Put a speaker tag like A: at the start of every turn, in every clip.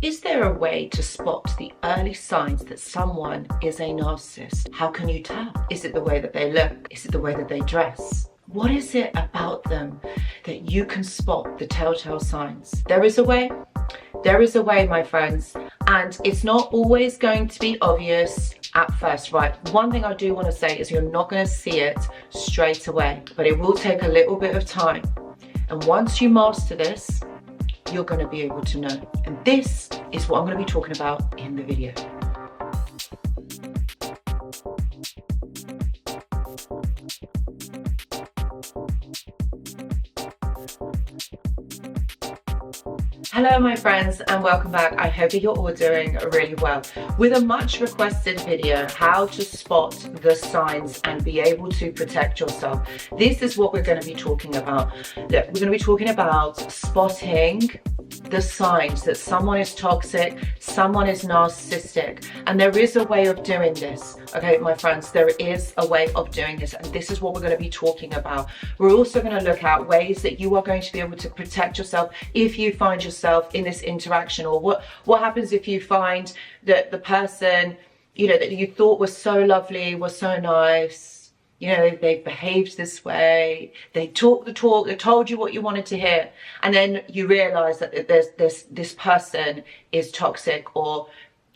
A: Is there a way to spot the early signs that someone is a narcissist? How can you tell? Is it the way that they look? Is it the way that they dress? What is it about them that you can spot the telltale signs? There is a way. There is a way, my friends, and it's not always going to be obvious at first, right? One thing I do want to say is you're not going to see it straight away, but it will take a little bit of time. And once you master this, you're going to be able to know. And this is what I'm going to be talking about in the video. Hello my friends and welcome back. I hope that you're all doing really well. With a much requested video, how to spot the signs and be able to protect yourself. This is what we're going to be talking about. Look, we're going to be talking about spotting the signs that someone is toxic, someone is narcissistic, and there is a way of doing this. Okay, my friends, there is a way of doing this, and this is what we're going to be talking about. We're also going to look at ways that you are going to be able to protect yourself if you find yourself in this interaction, or what happens if you find that the person, you know, that you thought was so lovely, was so nice, you know, they've behaved this way, they talk the talk, they told you what you wanted to hear, and then you realize that this person is toxic or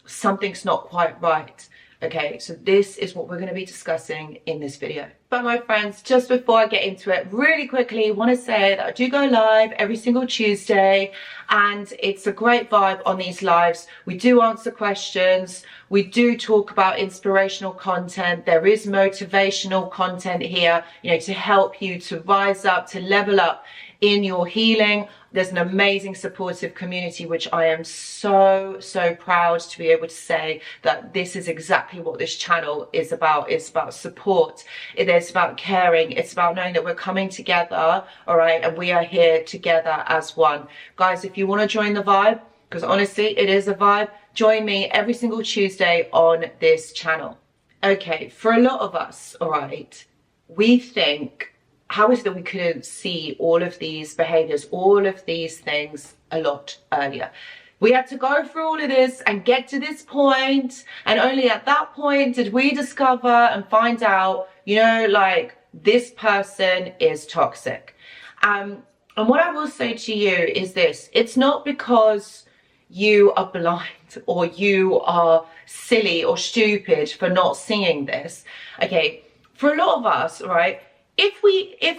A: something's not quite right. Okay, so this is what we're going to be discussing in this video. But my friends, just before I get into it, really quickly, want to say that I do go live every single Tuesday, and it's a great vibe on these lives. We do answer questions. We do talk about inspirational content. There is motivational content here, you know, to help you to rise up, to level up in your healing. There's an amazing supportive community, which I am so proud to be able to say that this is exactly what this channel is about. It's about support. It's about caring. It's about knowing that we're coming together, all right, and we are here together as one. Guys, if you want to join the vibe, because honestly, it is a vibe, join me every single Tuesday on this channel. Okay, for a lot of us, all right, we think, how is it that we couldn't see all of these behaviors, all of these things a lot earlier? We had to go through all of this and get to this point, and only at that point did we discover and find out, you know, like, this person is toxic. And what I will say to you is this: it's not because you are blind or you are silly or stupid for not seeing this. Okay, for a lot of us, right, if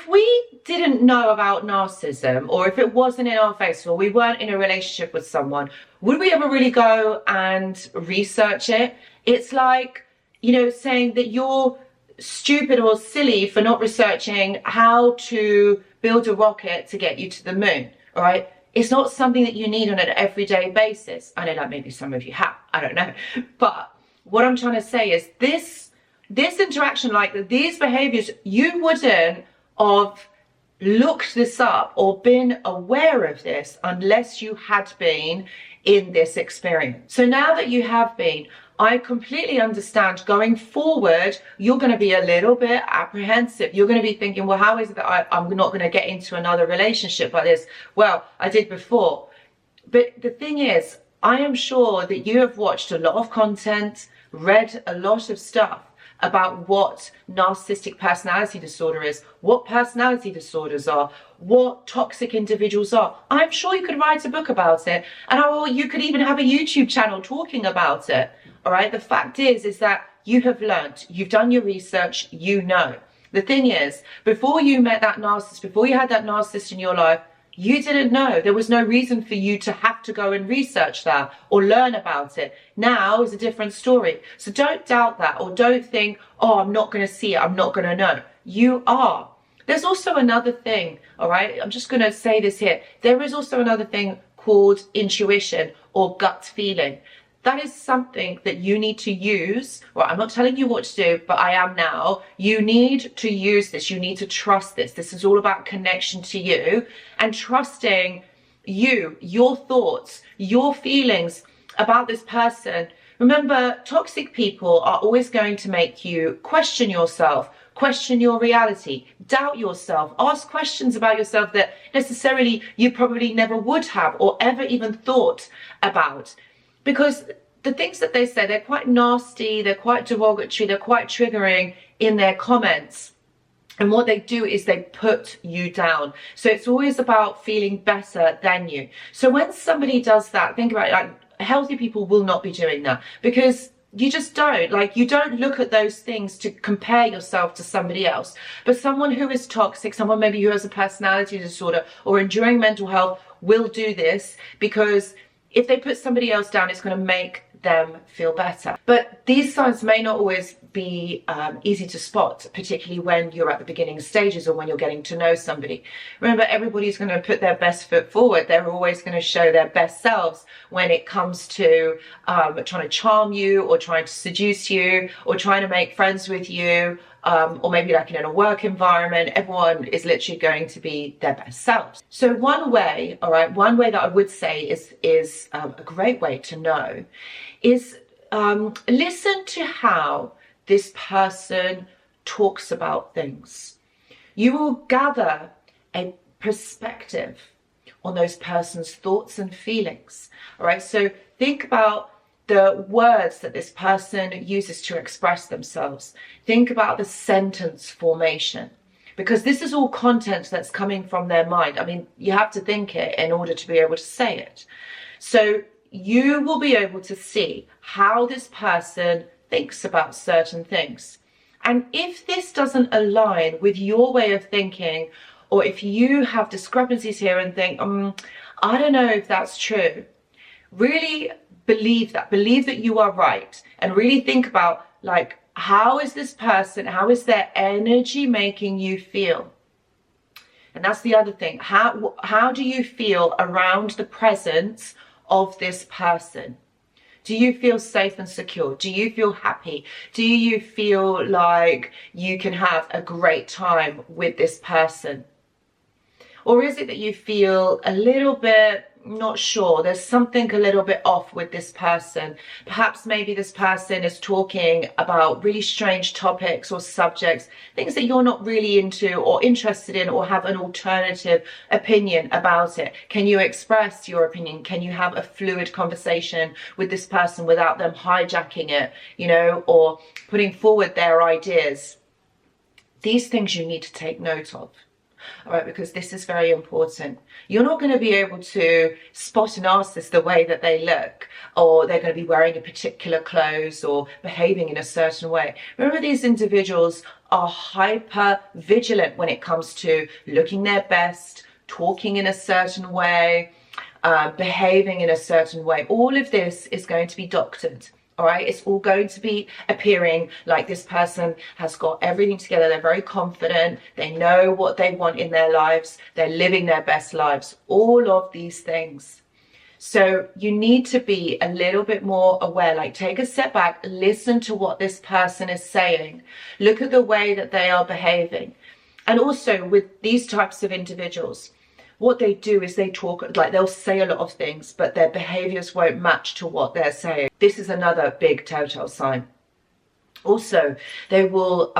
A: we didn't know about narcissism, or if it wasn't in our face, or we weren't in a relationship with someone, would we ever really go and research it? It's like, you know, saying that you're stupid or silly for not researching how to build a rocket to get you to the moon, all right? It's not something that you need on an everyday basis. I know that maybe some of you have, I don't know. But what I'm trying to say is this interaction, like these behaviors, you wouldn't have looked this up or been aware of this unless you had been in this experience. So now that you have been, I completely understand going forward, you're going to be a little bit apprehensive. You're going to be thinking, well, how is it that I'm not going to get into another relationship like this? Well, I did before. But the thing is, I am sure that you have watched a lot of content, read a lot of stuff about what narcissistic personality disorder is, what personality disorders are, what toxic individuals are. I'm sure you could write a book about it, and you could even have a YouTube channel talking about it. All right, the fact is that you have learned, you've done your research, you know. The thing is, before you met that narcissist, before you had that narcissist in your life, you didn't know. There was no reason for you to have to go and research that or learn about it. Now is a different story. So don't doubt that, or don't think, oh, I'm not going to see it, I'm not going to know. You are. There's also another thing, all right? I'm just going to say this here. There is also another thing called intuition or gut feeling. That is something that you need to use. Well, I'm not telling you what to do, but I am now. You need to use this. You need to trust this. This is all about connection to you and trusting you, your thoughts, your feelings about this person, Remember, toxic people are always going to make you question yourself, question your reality, doubt yourself, ask questions about yourself that necessarily you probably never would have or ever even thought about. Because the things that they say, they're quite nasty, they're quite derogatory, they're quite triggering in their comments. And what they do is they put you down. So it's always about feeling better than you. So when somebody does that, think about it, like healthy people will not be doing that, because you just don't. Like, you don't look at those things to compare yourself to somebody else. But someone who is toxic, someone maybe who has a personality disorder or enduring mental health will do this, because if they put somebody else down, it's going to make them feel better. But these signs may not always be easy to spot, particularly when you're at the beginning stages or when you're getting to know somebody. Remember, everybody's going to put their best foot forward. They're always going to show their best selves when it comes to trying to charm you or trying to seduce you or trying to make friends with you, or maybe like in a work environment. Everyone is literally going to be their best selves. So one way, all right, one way that I would say is a great way to know is listen to how this person talks about things. You will gather a perspective on those person's thoughts and feelings. All right, so think about the words that this person uses to express themselves. Think about the sentence formation, because this is all content that's coming from their mind. I mean, you have to think it in order to be able to say it. So you will be able to see how this person thinks about certain things. And if this doesn't align with your way of thinking, or if you have discrepancies here and think, I don't know if that's true, really believe that you are right, and really think about, like, how is this person, how is their energy making you feel? And that's the other thing. How do you feel around the presence of this person? Do you feel safe and secure? Do you feel happy? Do you feel like you can have a great time with this person? Or is it that you feel a little bit not sure, there's something a little bit off with this person? Perhaps maybe this person is talking about really strange topics or subjects, things that you're not really into or interested in, or have an alternative opinion about it. Can you express your opinion? Can you have a fluid conversation with this person without them hijacking it, you know, or putting forward their ideas? These things you need to take note of. All right, because this is very important. You're not going to be able to spot a narcissist the way that they look, or they're going to be wearing a particular clothes or behaving in a certain way. Remember, these individuals are hyper vigilant when it comes to looking their best, talking in a certain way, behaving in a certain way. All of this is going to be doctored. All right, it's all going to be appearing like this person has got everything together. They're very confident. They know what they want in their lives. They're living their best lives. All of these things. So you need to be a little bit more aware. Like, take a step back, listen to what this person is saying. Look at the way that they are behaving. And also with these types of individuals, what they do is they talk, like, they'll say a lot of things, but their behaviors won't match to what they're saying. This is another big telltale sign. Also, they will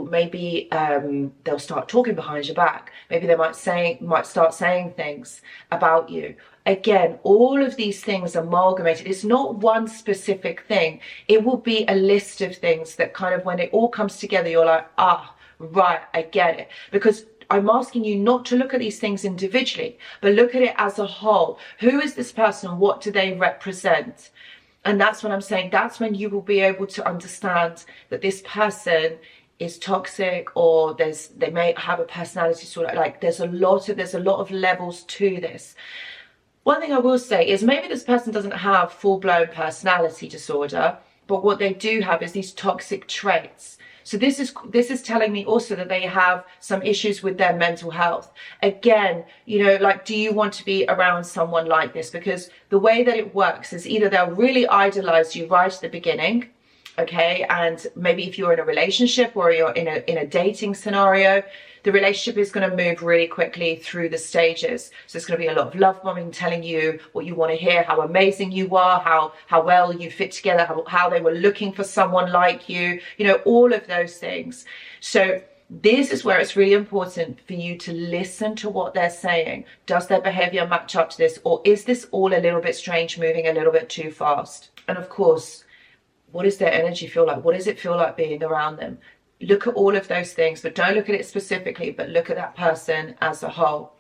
A: maybe they'll start talking behind your back. Maybe they might start saying things about you. Again, all of these things amalgamated. It's not one specific thing. It will be a list of things that kind of, when it all comes together, you're like, ah, right, I get it. Because I'm asking you not to look at these things individually, but look at it as a whole. Who is this person? What do they represent? And that's what I'm saying. That's when you will be able to understand that this person is toxic, or they may have a personality disorder. Like, there's a lot of levels to this. One thing I will say is, maybe this person doesn't have full-blown personality disorder, but what they do have is these toxic traits. So this is telling me also that they have some issues with their mental health. Again, you know, like, do you want to be around someone like this? Because the way that it works is either they'll really idolize you right at the beginning, okay, and maybe if you're in a relationship or you're in a dating scenario, The relationship is going to move really quickly through the stages. So it's going to be a lot of love bombing, telling you what you want to hear, how amazing you are, how well you fit together, how they were looking for someone like you, you know, all of those things. So this is where it's really important for you to listen to what they're saying. Does their behavior match up to this, or is this all a little bit strange, moving a little bit too fast? And of course, what does their energy feel like? What does it feel like being around them? Look at all of those things, but don't look at it specifically, but look at that person as a whole.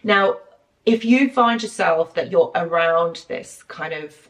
A: Now, if you find yourself that you're around this kind of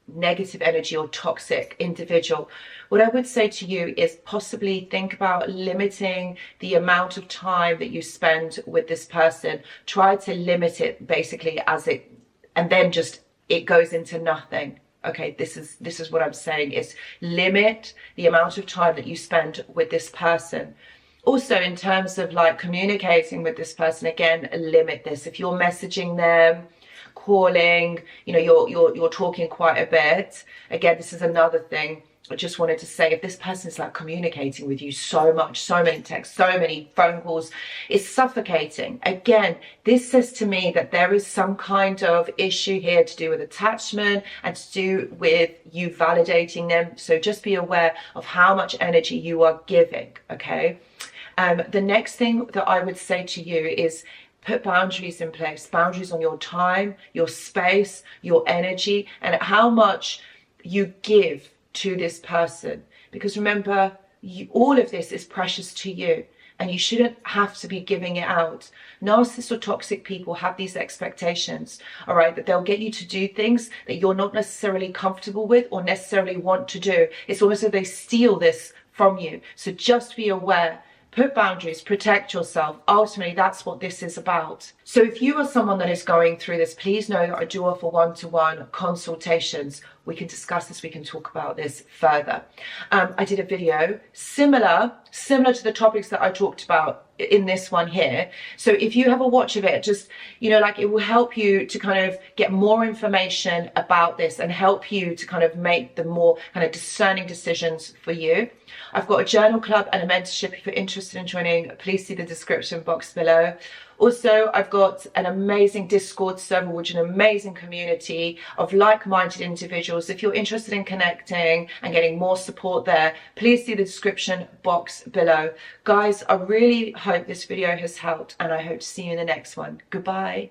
A: negative energy or toxic individual, what I would say to you is possibly think about limiting the amount of time that you spend with this person. Try to limit it basically and then just it goes into nothing. Okay, this is what I'm saying, is limit the amount of time that you spend with this person. Also, in terms of like communicating with this person, again, limit this. If you're messaging them, calling, you know, you're talking quite a bit. Again, this is another thing I just wanted to say. If this person's like communicating with you so much, so many texts, so many phone calls, it's suffocating. Again, this says to me that there is some kind of issue here to do with attachment and to do with you validating them. So just be aware of how much energy you are giving, okay? The next thing that I would say to you is put boundaries in place, boundaries on your time, your space, your energy, and how much you give to this person. Because remember, all of this is precious to you and you shouldn't have to be giving it out. Narcissists or toxic people have these expectations, all right, that they'll get you to do things that you're not necessarily comfortable with or necessarily want to do. It's almost as if they steal this from you. So just be aware. Put boundaries, protect yourself. Ultimately, that's what this is about. So if you are someone that is going through this, please know that I do offer one-to-one consultations. We can discuss this, we can talk about this further. I did a video similar to the topics that I talked about in this one here. So if you have a watch of it, just, you know, like it will help you to kind of get more information about this and help you to kind of make the more kind of discerning decisions for you. I've got a journal club and a mentorship. If you're interested in joining, please see the description box below. Also, I've got an amazing Discord server, which is an amazing community of like-minded individuals. If you're interested in connecting and getting more support there, please see the description box below. Guys, I really hope this video has helped and I hope to see you in the next one. Goodbye.